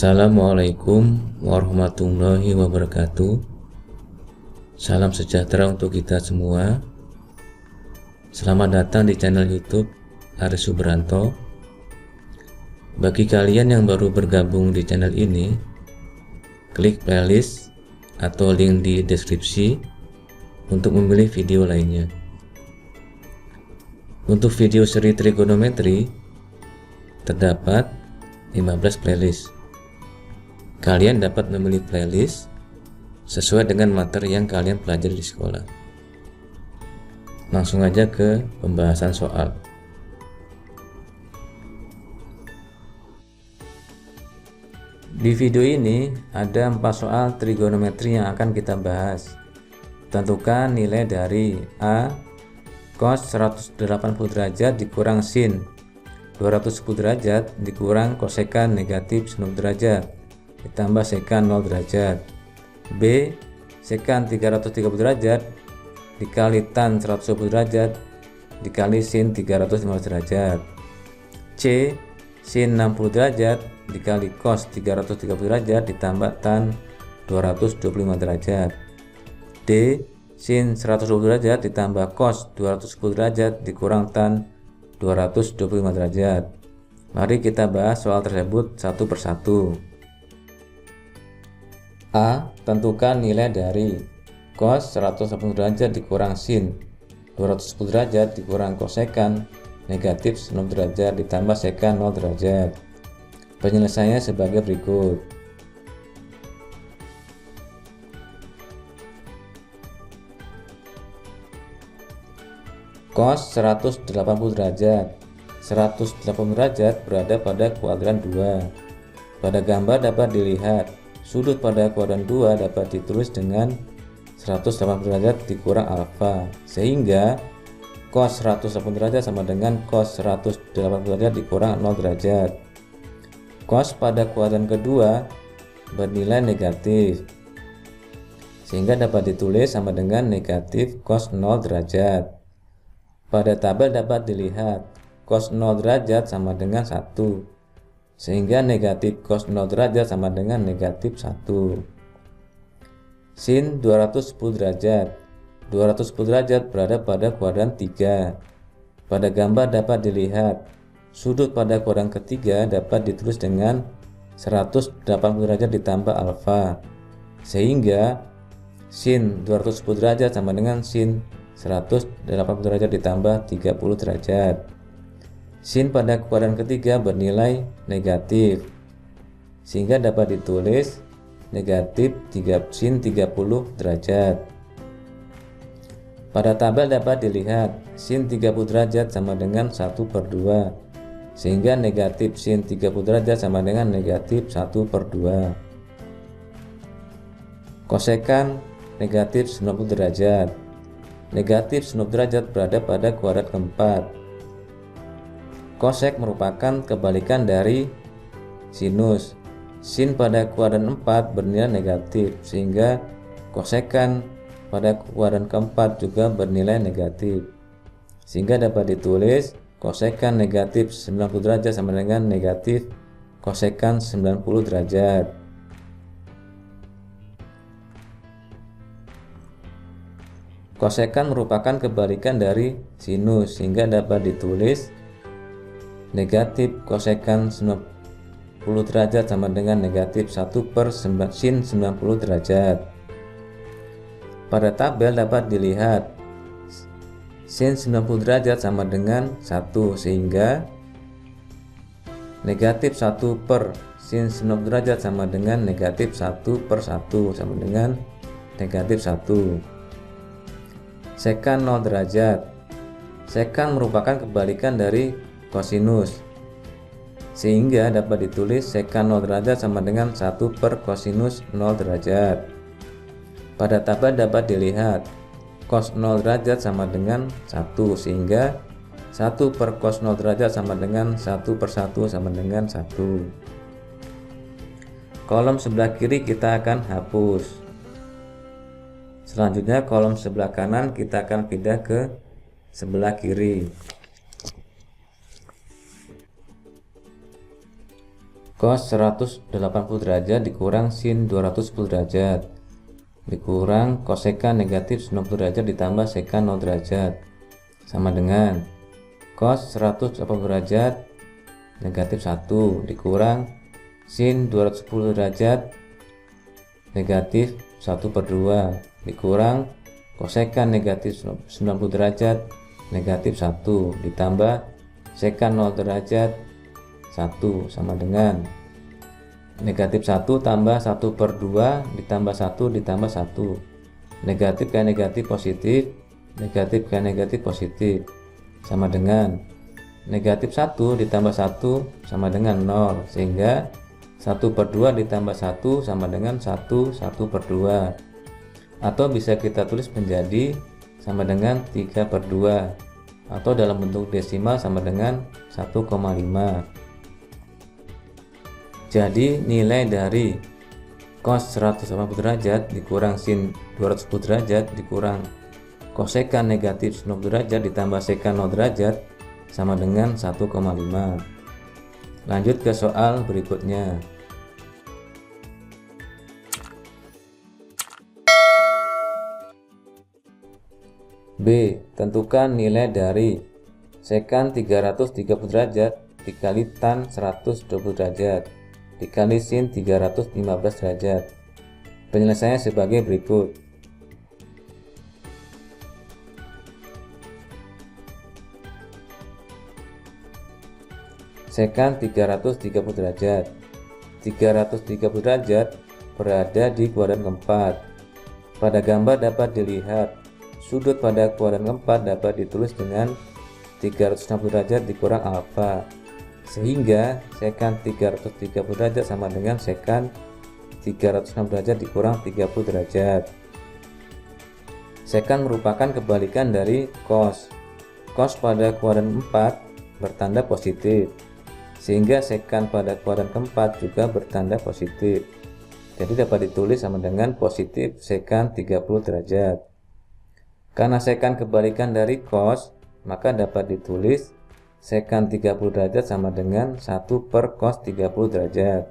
Assalamualaikum warahmatullahi wabarakatuh. Salam sejahtera untuk kita semua. Selamat datang di channel YouTube Aris Subranto. Bagi kalian yang baru bergabung di channel ini, klik playlist atau link di deskripsi untuk memilih video lainnya. Untuk video seri trigonometri terdapat 15 playlist. Kalian dapat memilih playlist sesuai dengan materi yang kalian pelajari di sekolah. Langsung aja ke pembahasan soal. Di video ini ada 4 soal trigonometri yang akan kita bahas. Tentukan nilai dari A cos 180 derajat dikurang sin 210 derajat dikurang kosekan negatif 90 derajat ditambah sekan 0 derajat. B. Sekan 330 derajat dikali tan 120 derajat dikali sin 315 derajat. C. Sin 60 derajat dikali cos 330 derajat ditambah tan 225 derajat. D. Sin 120 derajat ditambah cos 210 derajat dikurang tan 225 derajat. Mari kita bahas soal tersebut satu persatu. A. Tentukan nilai dari cos 180 derajat dikurang sin 210 derajat dikurang kosekan negatif 90 derajat ditambah sekan 0 derajat. Penyelesaiannya sebagai berikut. Cos 180 derajat 180 derajat berada pada kuadran 2. Pada gambar dapat dilihat sudut pada kuadran 2 dapat ditulis dengan 180 derajat dikurang alfa, sehingga cos 180 derajat sama dengan cos 180 derajat dikurang 0 derajat. Cos pada kuadran kedua bernilai negatif, sehingga dapat ditulis sama dengan negatif cos 0 derajat. Pada tabel dapat dilihat cos 0 derajat sama dengan 1, sehingga negatif cos 0 derajat sama dengan negatif 1. Sin 210 derajat 210 derajat berada pada kuadran 3. Pada gambar dapat dilihat sudut pada kuadran ketiga dapat ditulis dengan 180 derajat ditambah alfa, sehingga sin 210 derajat sama dengan sin 180 derajat ditambah 30 derajat. Sin pada kuadran ketiga bernilai negatif, sehingga dapat ditulis negatif sin 30 derajat. Pada tabel dapat dilihat sin 30 derajat sama dengan 1/2, sehingga negatif sin 30 derajat sama dengan negatif 1/2. Kosekan negatif 90 derajat. Negatif 90 derajat berada pada kuadran keempat. Kosek merupakan kebalikan dari sinus. Sin pada kuadran 4 bernilai negatif, sehingga kosekan pada kuadran keempat juga bernilai negatif, sehingga dapat ditulis kosekan negatif 90 derajat sama dengan negatif kosekan 90 derajat. Kosekan merupakan kebalikan dari sinus, sehingga dapat ditulis negatif kosekan 90 derajat sama dengan negatif 1/sin 90 derajat. Pada tabel dapat dilihat sin 90 derajat sama dengan 1, sehingga negatif 1/sin 90 derajat sama dengan negatif 1/1 sama dengan negatif 1. Sekan 0 derajat. Sekan merupakan kebalikan dari kosinus, sehingga dapat ditulis sekan 0 derajat sama dengan 1/kosinus 0 derajat. Pada tabel dapat dilihat cos 0 derajat sama dengan 1, sehingga 1/cos 0 derajat sama dengan 1/1 sama dengan 1. Kolom sebelah kiri kita akan hapus. Selanjutnya kolom sebelah kanan kita akan pindah ke sebelah kiri. cos 180 derajat dikurang sin 210 derajat dikurang kosekan negatif 90 derajat ditambah sekan 0 derajat sama dengan cos 180 derajat negatif 1 dikurang sin 210 derajat negatif 1/2 dikurang kosekan negatif 90 derajat negatif 1 ditambah sekan 0 derajat 1 sama dengan negatif 1 tambah 1/2 ditambah 1 ditambah 1 negatif kali negatif positif negatif kali negatif positif sama dengan negatif 1 ditambah 1 sama dengan 0 sehingga 1/2 ditambah 1 sama dengan 1/2 atau bisa kita tulis menjadi sama dengan 3/2 atau dalam bentuk desimal sama dengan 1,5. Jadi nilai dari cos 180 derajat dikurang sin 210 derajat dikurang kosekan negatif 90 derajat ditambah sekan 0 derajat sama dengan 1,5. Lanjut ke soal berikutnya. B. Tentukan nilai dari sekan 330 derajat dikali tan 120 derajat dikali sin 315 derajat. Penyelesaiannya sebagai berikut. Sekan 330 derajat. 330 derajat berada di kuadran keempat. Pada gambar dapat dilihat sudut pada kuadran keempat dapat ditulis dengan 360 derajat dikurang alfa, sehingga sekan 330 derajat sama dengan sekan 360 derajat dikurang 30 derajat. Sekan merupakan kebalikan dari cos. Cos pada kuadran 4 bertanda positif, sehingga sekan pada kuadran keempat juga bertanda positif. Jadi dapat ditulis sama dengan positif sekan 30 derajat. Karena sekan kebalikan dari cos, maka dapat ditulis sekan 30 derajat sama dengan 1 per cos 30 derajat.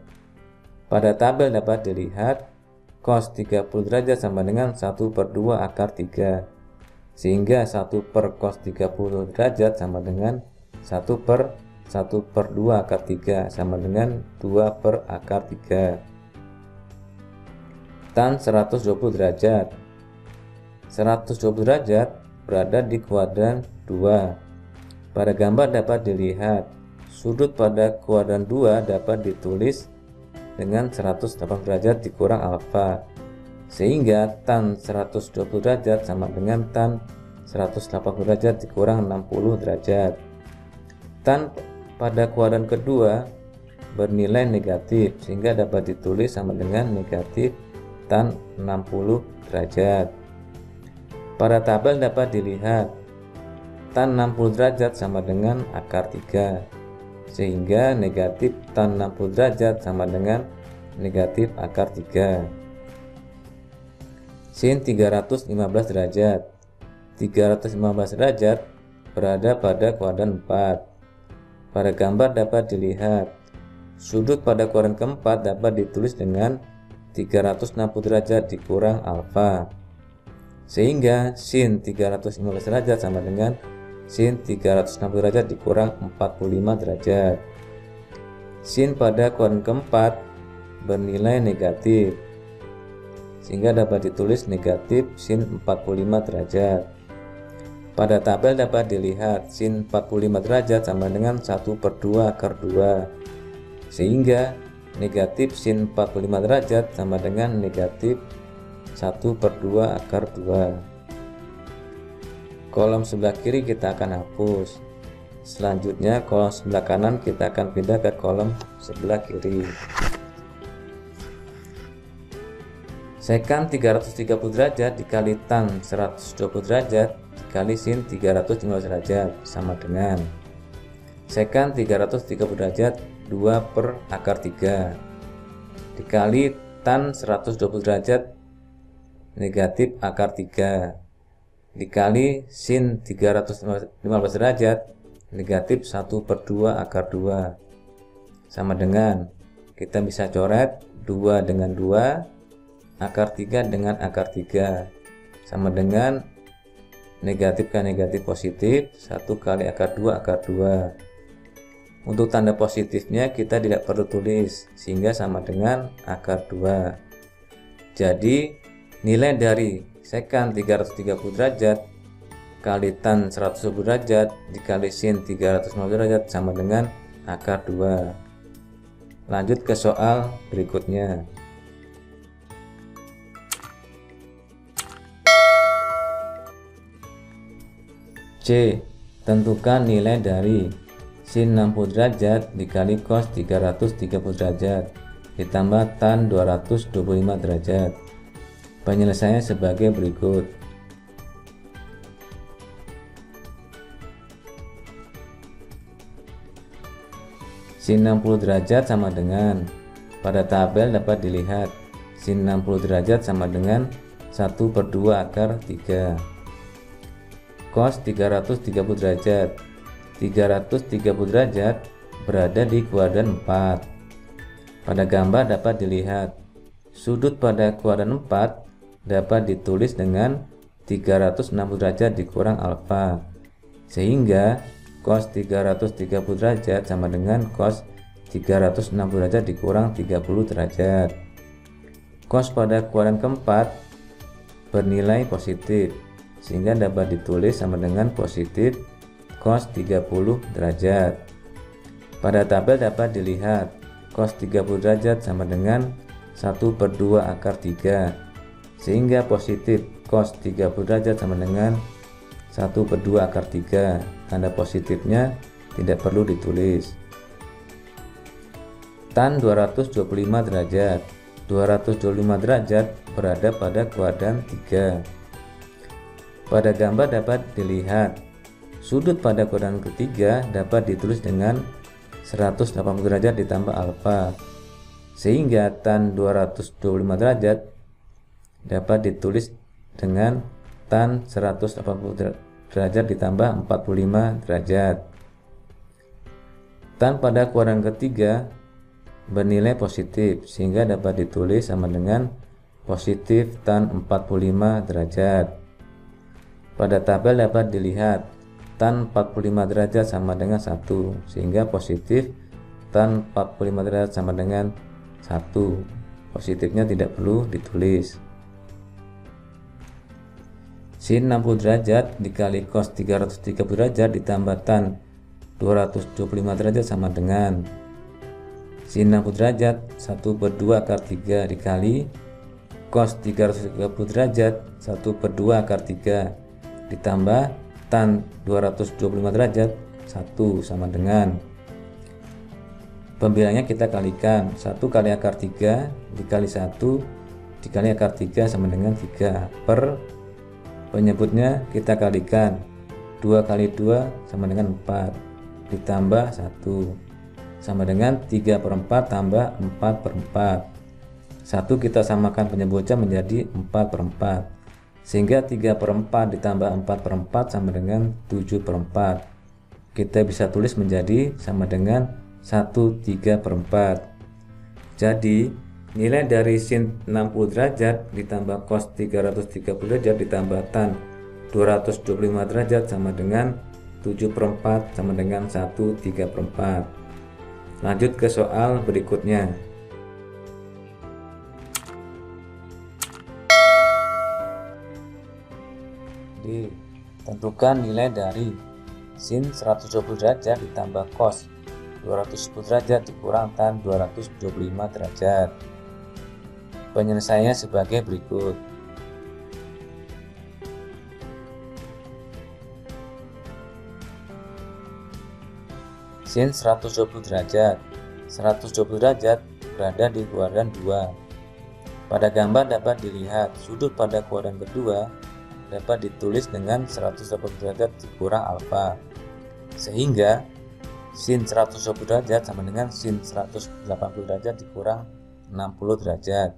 Pada tabel dapat dilihat cos 30 derajat sama dengan 1/2 akar 3, sehingga 1 per cos 30 derajat sama dengan 1 per 1/2 akar 3 sama dengan 2 per akar 3. Tan 120 derajat. 120 derajat berada di kuadran 2. Pada gambar dapat dilihat sudut pada kuadran 2 dapat ditulis dengan 180 derajat dikurang alfa, sehingga tan 120 derajat sama dengan tan 180 derajat dikurang 60 derajat. Tan pada kuadran kedua bernilai negatif, sehingga dapat ditulis sama dengan negatif tan 60 derajat. Pada tabel dapat dilihat tan 60 derajat sama dengan akar 3, sehingga negatif tan 60 derajat sama dengan negatif akar 3. Sin 315 derajat. 315 derajat berada pada kuadran 4. Pada gambar dapat dilihat sudut pada kuadran keempat dapat ditulis dengan 360 derajat dikurang alfa, sehingga sin 315 derajat sama dengan sin 360 derajat dikurang 45 derajat. Sin pada kuadran keempat bernilai negatif, sehingga dapat ditulis negatif sin 45 derajat. Pada tabel dapat dilihat sin 45 derajat sama dengan 1/2 akar 2, sehingga negatif sin 45 derajat sama dengan negatif 1/2 akar 2. Kolom sebelah kiri kita akan hapus. Selanjutnya kolom sebelah kanan kita akan pindah ke kolom sebelah kiri. Sekan 330 derajat dikali tan 120 derajat dikali sin 315 derajat sama dengan sekan 330 derajat 2 per akar 3 dikali tan 120 derajat negatif akar 3 dikali sin 315 derajat negatif 1/2 akar 2 sama dengan kita bisa coret 2 dengan 2, akar 3 dengan akar 3, sama dengan negatif ke negatif positif, 1 kali akar 2 akar 2. Untuk tanda positifnya kita tidak perlu tulis, sehingga sama dengan akar 2. Jadi nilai dari sekan 330 derajat kali tan 120 derajat dikali sin 350 derajat sama dengan akar 2. Lanjut ke soal berikutnya. C. Tentukan nilai dari sin 60 derajat dikali cos 330 derajat ditambah tan 225 derajat. Penyelesaiannya sebagai berikut. Sin 60 derajat sama dengan, pada tabel dapat dilihat sin 60 derajat sama dengan 1/2 akar 3. Cos 330 derajat. 330 derajat berada di kuadran 4. Pada gambar dapat dilihat sudut pada kuadran 4 dapat ditulis dengan 360 derajat dikurang alfa, sehingga cos 330 derajat sama dengan cos 360 derajat dikurang 30 derajat. Cos pada kuadran keempat bernilai positif, sehingga dapat ditulis sama dengan positif cos 30 derajat. Pada tabel dapat dilihat cos 30 derajat sama dengan 1/2 akar 3, sehingga positif cos 30 derajat sama dengan 1/2 akar 3. Tanda positifnya tidak perlu ditulis. Tan 225 derajat. 225 derajat berada pada kuadran 3. Pada gambar dapat dilihat sudut pada kuadran ketiga dapat ditulis dengan 180 derajat ditambah alfa, sehingga tan 225 derajat dapat ditulis dengan tan 180 derajat ditambah 45 derajat. Tan pada kuadran ketiga bernilai positif, sehingga dapat ditulis sama dengan positif tan 45 derajat. Pada tabel dapat dilihat tan 45 derajat sama dengan 1, sehingga positif tan 45 derajat sama dengan 1. Positifnya tidak perlu ditulis. Sin 60 derajat dikali cos 330 derajat ditambah tan 225 derajat sama dengan sin 60 derajat 1/2 akar 3 dikali cos 330 derajat 1/2 akar 3 ditambah tan 225 derajat 1 sama dengan, pembilangnya kita kalikan 1 kali akar 3 dikali 1 dikali akar 3 sama dengan 3, per penyebutnya kita kalikan 2 kali 2 sama dengan 4 ditambah 1 sama dengan 3/4 tambah 4/4. 1 kita samakan penyebutnya menjadi 4/4, sehingga 3/4 ditambah 4/4 sama dengan 7/4. Kita bisa tulis menjadi sama dengan 1/3/4. Jadi nilai dari sin 60 derajat ditambah cos 330 derajat ditambah tan 225 derajat sama dengan 7/4 sama dengan 1/3/4. Lanjut ke soal berikutnya. Tentukan nilai dari sin 120 derajat ditambah cos 210 derajat dikurang tan 225 derajat. Penyelesaiannya sebagai berikut. Sin 120 derajat. 120 derajat berada di kuadran 2. Pada gambar dapat dilihat sudut pada kuadran kedua dapat ditulis dengan 180 derajat dikurang alfa, sehingga sin 120 derajat sama dengan sin 180 derajat dikurang 60 derajat.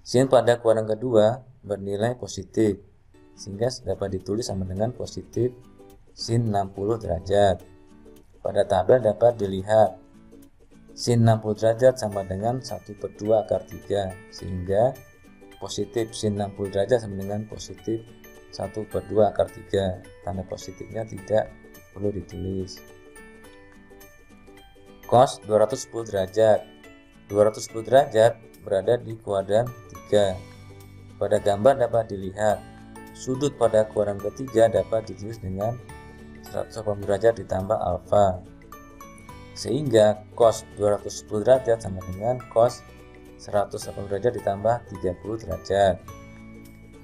Sin pada kuadran kedua bernilai positif, sehingga dapat ditulis sama dengan positif sin 60 derajat. Pada tabel dapat dilihat sin 60 derajat sama dengan 1/2 akar 3, sehingga positif sin 60 derajat sama dengan positif 1/2 akar 3. Tanda positifnya tidak perlu ditulis. Cos 210 derajat. 210 derajat berada di kuadran 3. Pada gambar dapat dilihat sudut pada kuadran ketiga dapat ditulis dengan 180 derajat ditambah alfa, sehingga cos 210 derajat sama dengan cos 180 derajat ditambah 30 derajat.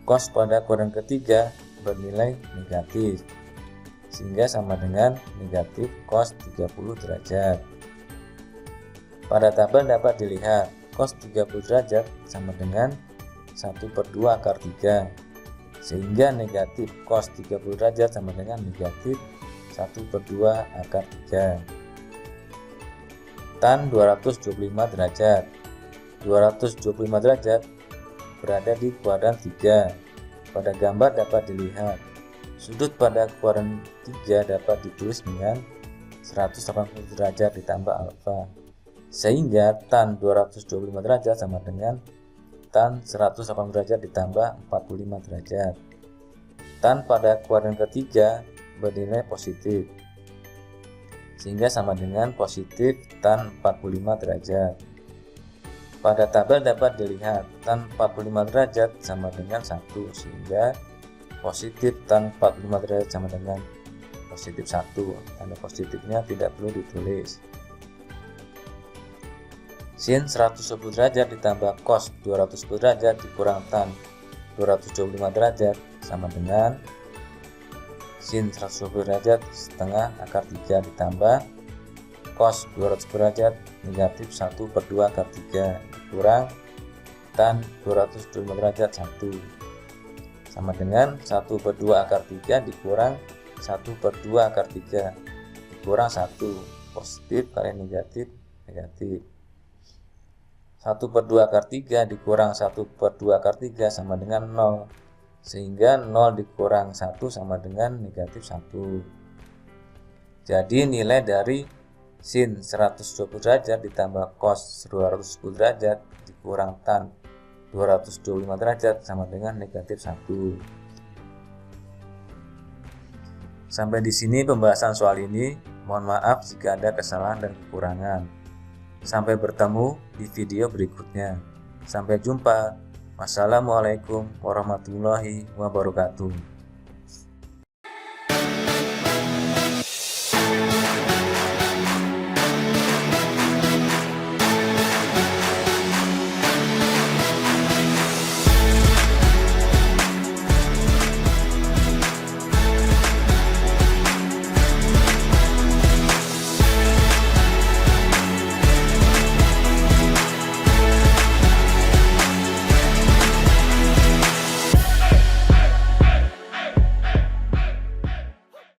Cos pada kuadran ketiga bernilai negatif, sehingga sama dengan negatif cos 30 derajat. Pada tabel dapat dilihat cos 30 derajat sama dengan 1/2 akar 3, sehingga negatif cos 30 derajat sama dengan negatif 1/2 akar 3. Tan 225 derajat. 225 derajat berada di kuadran 3. Pada gambar dapat dilihat sudut pada kuadran 3 dapat ditulis dengan 180 derajat ditambah alfa, sehingga tan 225 derajat sama dengan tan 180 derajat ditambah 45 derajat. Tan pada kuadran ketiga bernilai positif, sehingga sama dengan positif tan 45 derajat. Pada tabel dapat dilihat tan 45 derajat sama dengan 1, sehingga positif tan 45 derajat sama dengan positif 1. Tanda positifnya tidak perlu ditulis. Sin 110 derajat ditambah cos 210 derajat dikurang tan 225 derajat sama dengan sin 110 derajat setengah akar 3 ditambah cos 210 derajat negatif 1/2 akar 3 dikurang tan 225 derajat 1 sama dengan 1/2 akar 3 dikurang 1/2 akar 3 dikurang 1. Positif kali negatif, negatif. 1/2 akar 3 dikurang 1/2 akar 3 sama dengan 0, sehingga 0 dikurang 1 sama dengan negatif 1. Jadi nilai dari sin 120 derajat ditambah cos 210 derajat dikurang tan 225 derajat sama dengan negatif 1. Sampai di sini pembahasan soal ini. Mohon maaf jika ada kesalahan dan kekurangan. Sampai bertemu di video berikutnya. Sampai jumpa. Wassalamualaikum warahmatullahi wabarakatuh.